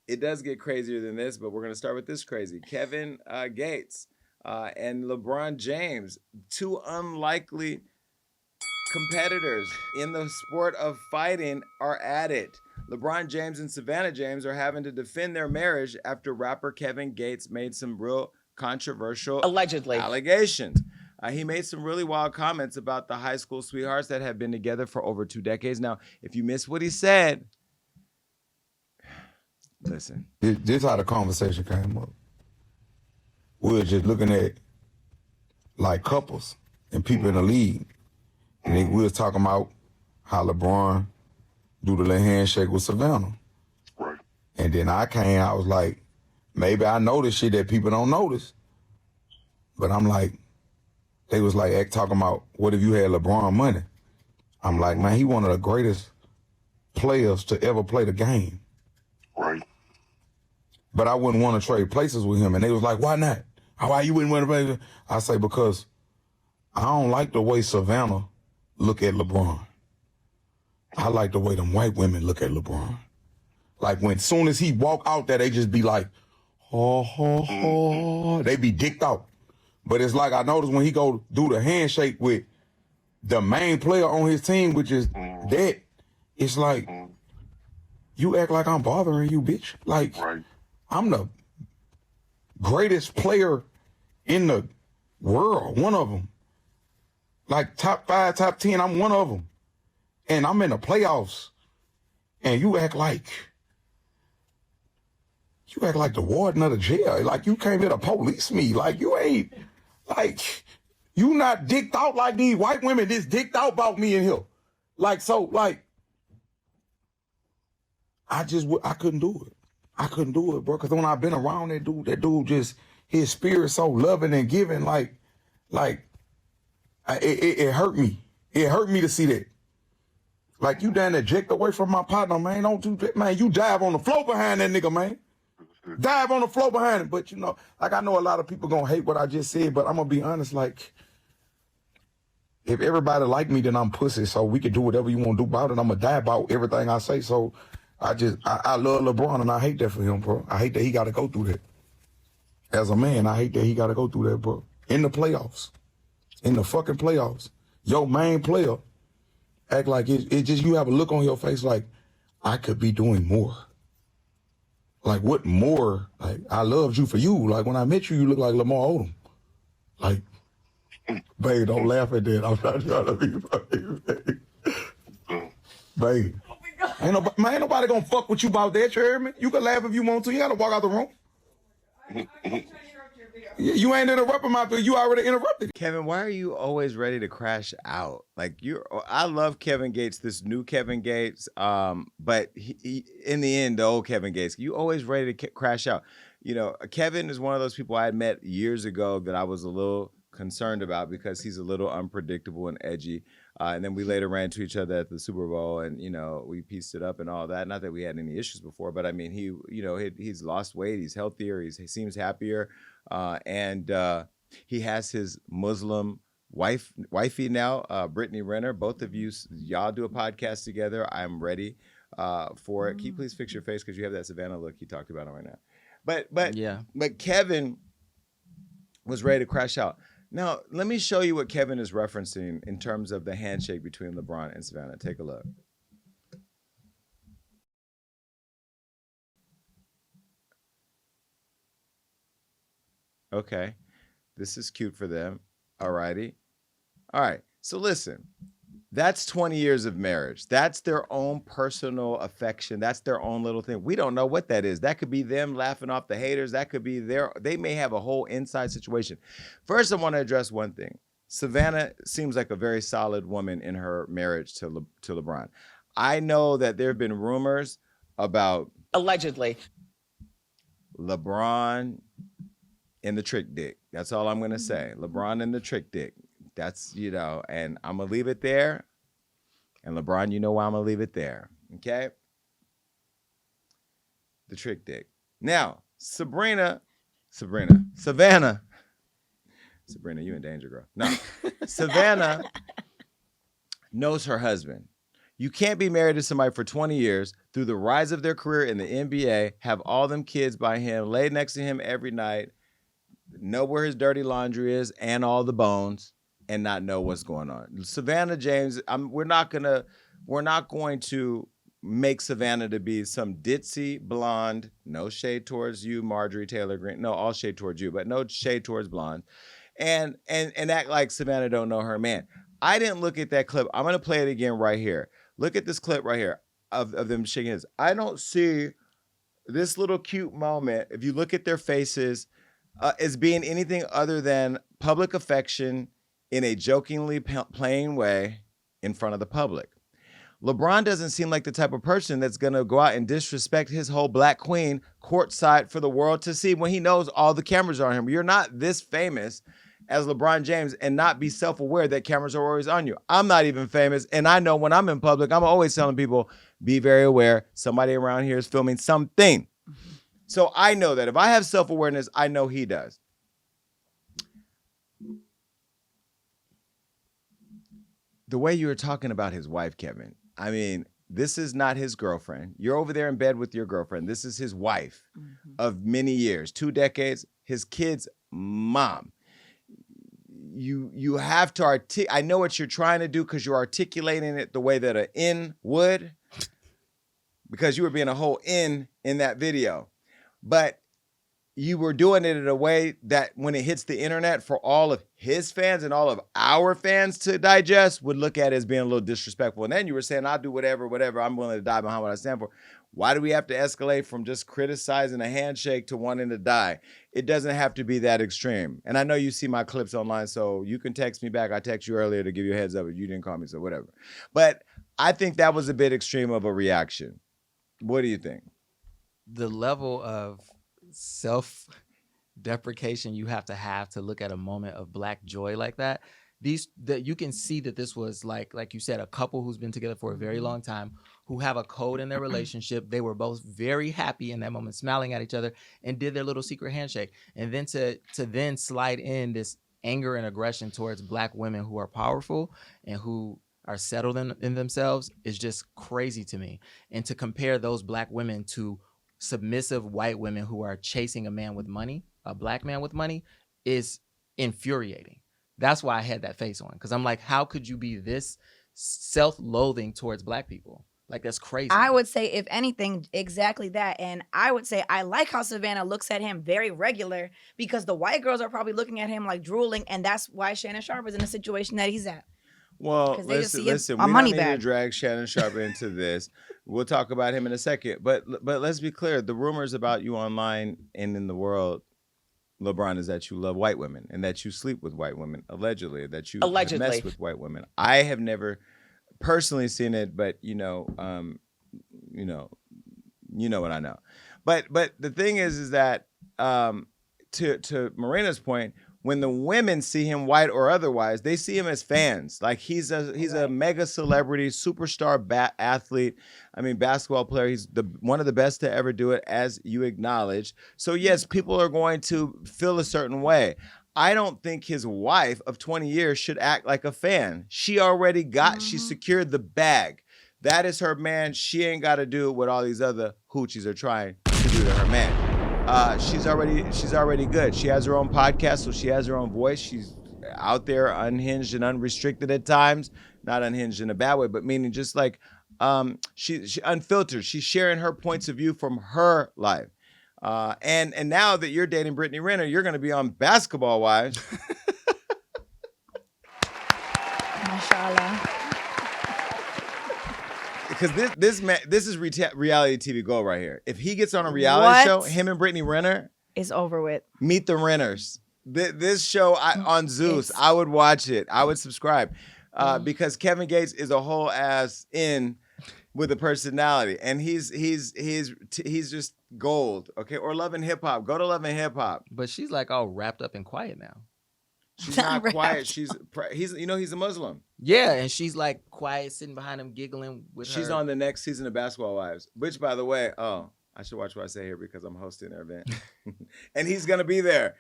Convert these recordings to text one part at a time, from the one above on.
it does get crazier than this, but we're going to start with this crazy. Kevin Gates and LeBron James, two unlikely competitors in the sport of fighting, are at it. LeBron James and Savannah James are having to defend their marriage after rapper Kevin Gates made some real controversial Allegedly allegations. He made some really wild comments about the high school sweethearts that have been together for over 2 decades. Now, if you missed what he said, listen. This how the conversation came up. We were just looking at like couples and people in the league. And we was talking about how LeBron do the little handshake with Savannah. Right. And then I was like, maybe I know this shit that people don't notice. But I'm like, they was like talking about, what if you had LeBron money? I'm like, man, he one of the greatest players to ever play the game. Right. But I wouldn't want to trade places with him. And they was like, why not? Why you wouldn't want to play with him? I say, because I don't like the way Savannah look at LeBron. I like the way them white women look at LeBron. Like when soon as he walk out there, they just be like, oh. They be dicked out. But it's like I noticed when he go do the handshake with the main player on his team, which is that, it's like, you act like I'm bothering you, bitch. Like, Right. I'm the greatest player in the world, one of them. Like top 5, top 10, I'm one of them. And I'm in the playoffs. And you act like the warden of the jail. Like you came here to police me. Like you ain't, like, you not dicked out like these white women just dicked out about me in here. Like, so, like, I couldn't do it. I couldn't do it, bro. Because when I've been around that dude just, his spirit so loving and giving, it hurt me. It hurt me to see that. Like, you done eject away from my partner, man. Don't do that, man. You dive on the floor behind that nigga, man. Dive on the floor behind him. But, you know, like, I know a lot of people gonna hate what I just said, but I'm gonna be honest, like, if everybody like me, then I'm pussy, so we can do whatever you want to do about it. I'm gonna die about everything I say, so I love LeBron, and I hate that for him, bro. I hate that he got to go through that. As a man, I hate that he got to go through that, bro. In the playoffs. In the fucking playoffs. Your main player act like it just, you have a look on your face like, I could be doing more. Like, what more? Like, I loved you for you. Like, when I met you, you look like Lamar Odom. Like, babe, don't laugh at that. I'm not trying to be funny, babe. Ain't nobody gonna fuck with you about that, you hear me? You can laugh if you want to. You gotta walk out the room. You ain't interrupting my thing. You already interrupted. Kevin, why are you always ready to crash out? Like I love Kevin Gates, this new Kevin Gates. But he in the end, the old Kevin Gates, you always ready to crash out. You know, Kevin is one of those people I had met years ago that I was a little concerned about because he's a little unpredictable and edgy. And then we later ran to each other at the Super Bowl, and you know, we pieced it up and all that. Not that we had any issues before, but I mean, he's lost weight, he's healthier, he seems happier, and he has his Muslim wifey now, Brittany Renner. Both of y'all do a podcast together. I'm ready for it. Can you please fix your face because you have that Savannah look he talked about right now. But Kevin was ready to crash out. Now, let me show you what Kevin is referencing in terms of the handshake between LeBron and Savannah. Take a look. Okay. This is cute for them. All righty. All right. So listen, that's 20 years of marriage. That's their own personal affection. That's their own little thing. We don't know what that is. That could be them laughing off the haters. That could be they may have a whole inside situation. First, I want to address one thing. Savannah seems like a very solid woman in her marriage to LeBron. I know that there have been rumors about allegedly LeBron and the trick dick. That's all I'm going to say. LeBron and the trick dick. That's, you know, and I'm going to leave it there. And LeBron, you know why I'm going to leave it there. Okay? The trick dick. Now, Savannah. Sabrina, you in danger, girl. No. Savannah knows her husband. You can't be married to somebody for 20 years through the rise of their career in the NBA, have all them kids by him, lay next to him every night, know where his dirty laundry is and all the bones, and not know what's going on. Savannah James, we're not going to make Savannah to be some ditzy blonde. No shade towards you, Marjorie Taylor Greene. No, all shade towards you, but no shade towards blonde. And act like Savannah don't know her man. I didn't look at that clip. I'm gonna play it again right here. Look at this clip right here of them shaking hands. I don't see this little cute moment. If you look at their faces, as being anything other than public affection in a jokingly plain way in front of the public. LeBron doesn't seem like the type of person that's going to go out and disrespect his whole black queen courtside for the world to see when he knows all the cameras are on him. You're not this famous as LeBron James and not be self-aware that cameras are always on you. I'm not even famous, and I know when I'm in public, I'm always telling people, be very aware. Somebody around here is filming something. So I know that if I have self-awareness, I know he does. The way you were talking about his wife, Kevin, I mean, this is not his girlfriend. You're over there in bed with your girlfriend. This is his wife of many years, 2 decades, his kid's mom. You have to I know what you're trying to do because you're articulating it the way that an N would, because you were being a whole N in that video. But you were doing it in a way that when it hits the internet for all of his fans and all of our fans to digest would look at it as being a little disrespectful. And then you were saying, I'll do whatever, I'm willing to die behind what I stand for. Why do we have to escalate from just criticizing a handshake to wanting to die? It doesn't have to be that extreme. And I know you see my clips online, so you can text me back. I texted you earlier to give you a heads up if you didn't call me, so whatever. But I think that was a bit extreme of a reaction. What do you think? The level of self-deprecation you have to look at a moment of black joy like that. You can see that this was like you said, a couple who's been together for a very long time, who have a code in their relationship. They were both very happy in that moment, smiling at each other, and did their little secret handshake. And then to then slide in this anger and aggression towards black women who are powerful and who are settled in themselves is just crazy to me. And to compare those black women to submissive white women who are chasing a man with money, a black man with money, is infuriating. That's why I had that face on, because I'm like, how could you be this self-loathing towards black people? Like, that's crazy. I would say, if anything, exactly that. And I would say I like how Savannah looks at him very regular, because the white girls are probably looking at him like drooling, and that's why Shannon Sharpe is in the situation that he's at. Well, listen, we don't need to drag Shannon Sharpe into this. We'll talk about him in a second. But let's be clear. The rumors about you online and in the world, LeBron, is that you love white women and that you sleep with white women, allegedly, that you mess with white women. I have never personally seen it, but you know what I know. But the thing is that to Marina's point, when the women see him, white or otherwise, they see him as fans. Like he's a mega celebrity, superstar athlete. I mean, basketball player. He's one of the best to ever do it, as you acknowledged. So yes, people are going to feel a certain way. I don't think his wife of 20 years should act like a fan. She already she secured the bag. That is her man. She ain't got to do what all these other hoochies are trying to do to her man. She's already good. She has her own podcast, so she has her own voice. She's out there unhinged and unrestricted at times. Not unhinged in a bad way, but meaning just like she unfiltered. She's sharing her points of view from her life. And now that you're dating Brittany Renner, you're going to be on Basketball Wives. Mashallah. Because this is reality TV gold right here. If he gets on a reality show, him and Brittany Renner, it's over with. Meet the Renners. This show on Zeus, I would watch it. I would subscribe because Kevin Gates is a whole ass in with a personality, and he's just gold. Okay, or Love and Hip Hop. Go to Love and Hip Hop. But she's like all wrapped up and quiet now. She's not quiet. He's a Muslim. Yeah, and she's like quiet, sitting behind him, giggling with her. She's on the next season of Basketball Wives, which, by the way, I should watch what I say here because I'm hosting their event, and he's gonna be there.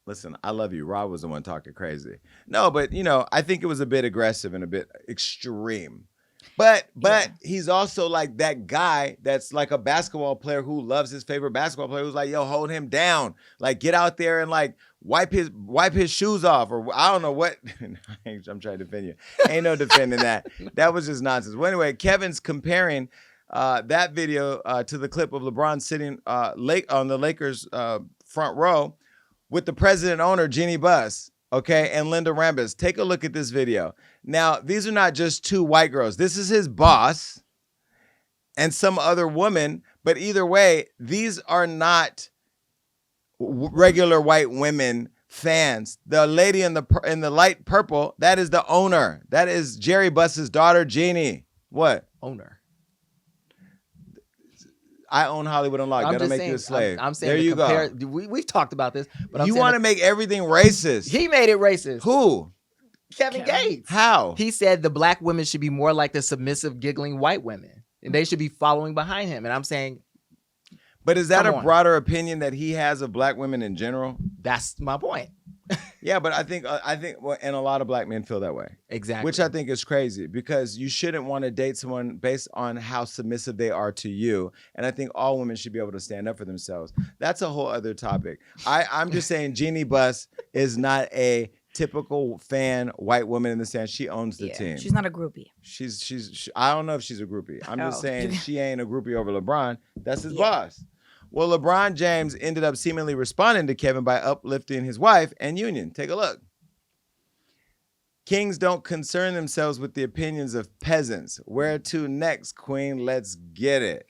Listen, I love you. Rob was the one talking crazy. No, but I think it was a bit aggressive and a bit extreme. But Yeah. he's also like that guy that's like a basketball player who loves his favorite basketball player who's like, yo, hold him down. Like get out there and like wipe his shoes off, or I don't know what. I'm trying to defend you. Ain't no defending that. That was just nonsense. Well, anyway, Kevin's comparing that video to the clip of LeBron sitting on the Lakers front row with the president owner, Jeannie Buss, okay, and Linda Rambis. Take a look at this video. Now, these are not just two white girls. This is his boss and some other woman, but either way, these are not regular white women fans. The lady in the light purple, that is the owner. That is Jerry Buss's daughter, Jeannie. What? Owner. I own Hollywood Unlocked. I'm That'll just make saying, you a slave. I'm saying there you go. We've talked about this, but I'm You saying want to make everything racist. he made it racist. Who? Kevin Gates. How? He said the black women should be more like the submissive, giggling white women, and they should be following behind him. And I'm saying, But is that Come a on. broader opinion that he has of black women in general? that's my point. Yeah, but I think and a lot of black men feel that way. Exactly. Which I think is crazy because you shouldn't want to date someone based on how submissive they are to you. And I think all women should be able to stand up for themselves. That's a whole other topic. I'm just saying Jeannie Buss is not a typical fan white woman in the sense she owns the team. She's not a groupie. I don't know if she's a groupie. I'm just Oh. saying she ain't a groupie over LeBron. That's his boss. Well, LeBron James ended up seemingly responding to Kevin by uplifting his wife and union. Take a look. Kings don't concern themselves with the opinions of peasants. Where to next, Queen? Let's get it.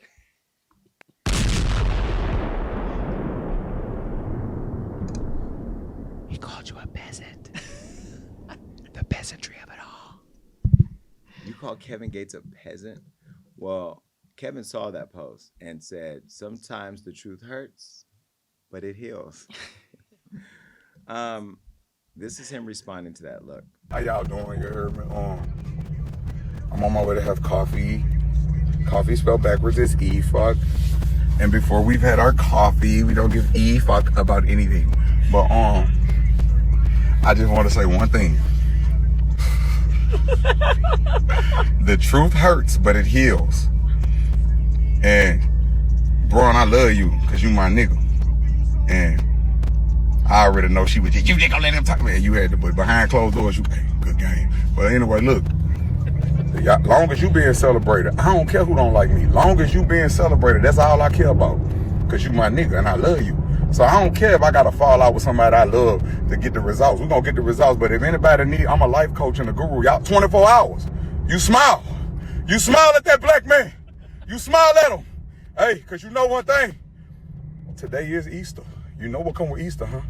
He called you a peasant. The peasantry of it all. You call Kevin Gates a peasant? Well, Kevin saw that post and said, sometimes the truth hurts, but it heals. This is him responding to that. Look. How y'all doing? You heard me? I'm on my way to have coffee. Coffee spelled backwards is E-fuck. And before we've had our coffee, we don't give E-fuck about anything. But I just want to say one thing. The truth hurts, but it heals. And Braun, I love you because you my nigga. And I already know she was just, you gonna let him talk. Man, you had to, but behind closed doors, you, hey, good game. But anyway, look, long as you being celebrated, I don't care who don't like me. Long as you being celebrated, that's all I care about. Because you my nigga and I love you. So I don't care if I got to fall out with somebody I love to get the results. We're going to get the results. But if anybody need, I'm a life coach and a guru. Y'all 24 hours. You smile. You smile at that black man. You smile at him. Hey, because you know one thing. Today is Easter. You know what come with Easter, huh?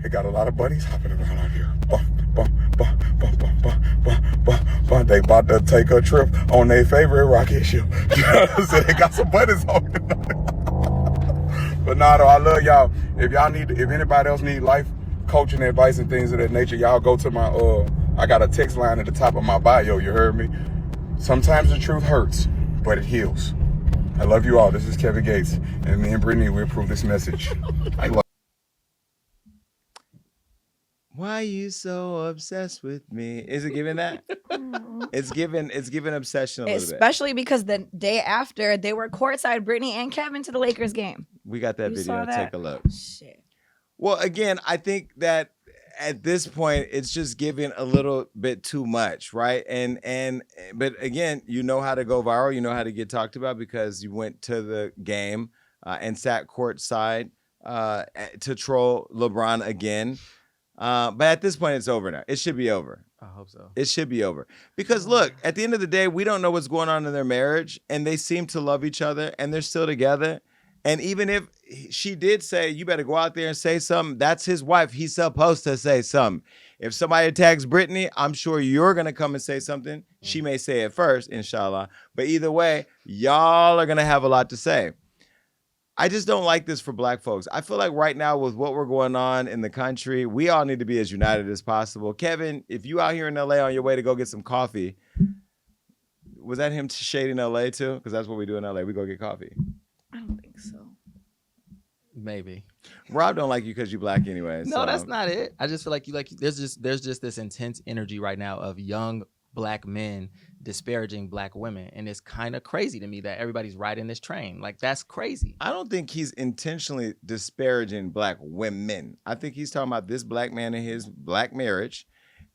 It got a lot of bunnies hopping around out here. They about to take a trip on their favorite rocket ship. So they got some bunnies on it. But nah, though, I love y'all. If anybody else need life coaching advice and things of that nature, y'all go to my, I got a text line at the top of my bio, you heard me? Sometimes the truth hurts, but it heals. I love you all. This is Kevin Gates, and me and Brittany, we approve this message. I love. Why you so obsessed with me? Is it giving that? It's giving obsession a little bit. Especially because the day after they were courtside, Brittany and Kevin, to the Lakers game. We got that You video. saw that? Take a look. Shit. Well, again, I think that at this point, it's just giving a little bit too much, right? But again, you know how to go viral. You know how to get talked about because you went to the game and sat courtside to troll LeBron again. But at this point, it's over now. It should be over. I hope so. It should be over. Because look, at the end of the day, we don't know what's going on in their marriage, and they seem to love each other, and they're still together. And even if she did say, you better go out there and say something, that's his wife. He's supposed to say something. If somebody attacks Brittany, I'm sure you're going to come and say something. She may say it first, inshallah. But either way, y'all are going to have a lot to say. I just don't like this for black folks. I feel like right now with what we're going on in the country, we all need to be as united as possible. Kevin, if you out here in LA on your way to go get some coffee, was that him shading LA too? Because that's what we do in LA. We go get coffee. I don't think so. Maybe. Rob don't like you because you black anyway. No, so. That's that's not it. I just feel like there's just this intense energy right now of young black men disparaging black women, and it's kind of crazy to me that everybody's riding this train. Like, that's crazy. I don't think he's intentionally disparaging black women. I think he's talking about this black man and his black marriage,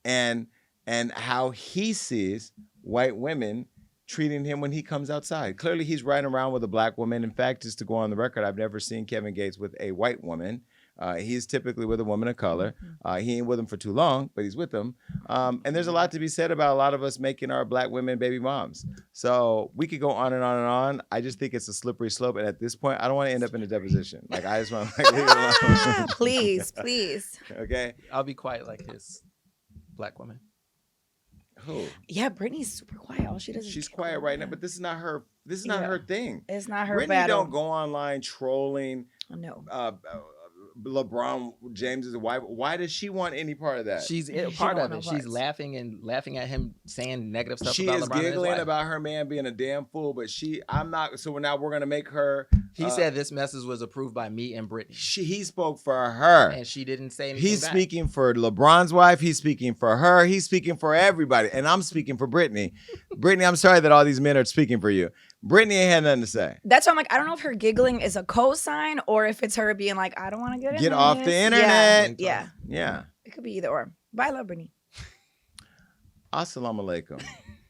and how he sees white women treating him when he comes outside. Clearly, he's riding around with a black woman. In fact, just to go on the record, I've never seen Kevin Gates with a white woman. He's typically with a woman of color. He ain't with them for too long, but he's with them. And there's a lot to be said about a lot of us making our black women baby moms. So we could go on and on and on. I just think it's a slippery slope. And at this point, I don't want to end up in a deposition. Like, I just want to leave it alone. Please. Okay. I'll be quiet like his black woman. Who? Yeah, Brittany's super quiet. All she does is She's quiet right now, but this is not her. This is not Yeah. her thing. it's not her Brittany battle. don't go online trolling No. LeBron James's wife. Why does she want any part of that? She's She part don't of know it. She's parts. laughing at him saying negative stuff She about is LeBron and his giggling wife. about her man being a damn fool, but I'm not. So now we're gonna make her. He said this message was approved by me and Brittany, He spoke for her. and she didn't say anything. He's back. speaking for LeBron's wife. He's speaking for her. He's speaking for everybody, and I'm speaking for Brittany. Brittany, I'm sorry that all these men are speaking for you. Brittany ain't had nothing to say. That's why I'm like, I don't know if her giggling is a cosign or if it's her being like, I don't want to get into Off the this. internet. Yeah. Yeah. It could be either or. But I love Brittany. Assalamu alaikum.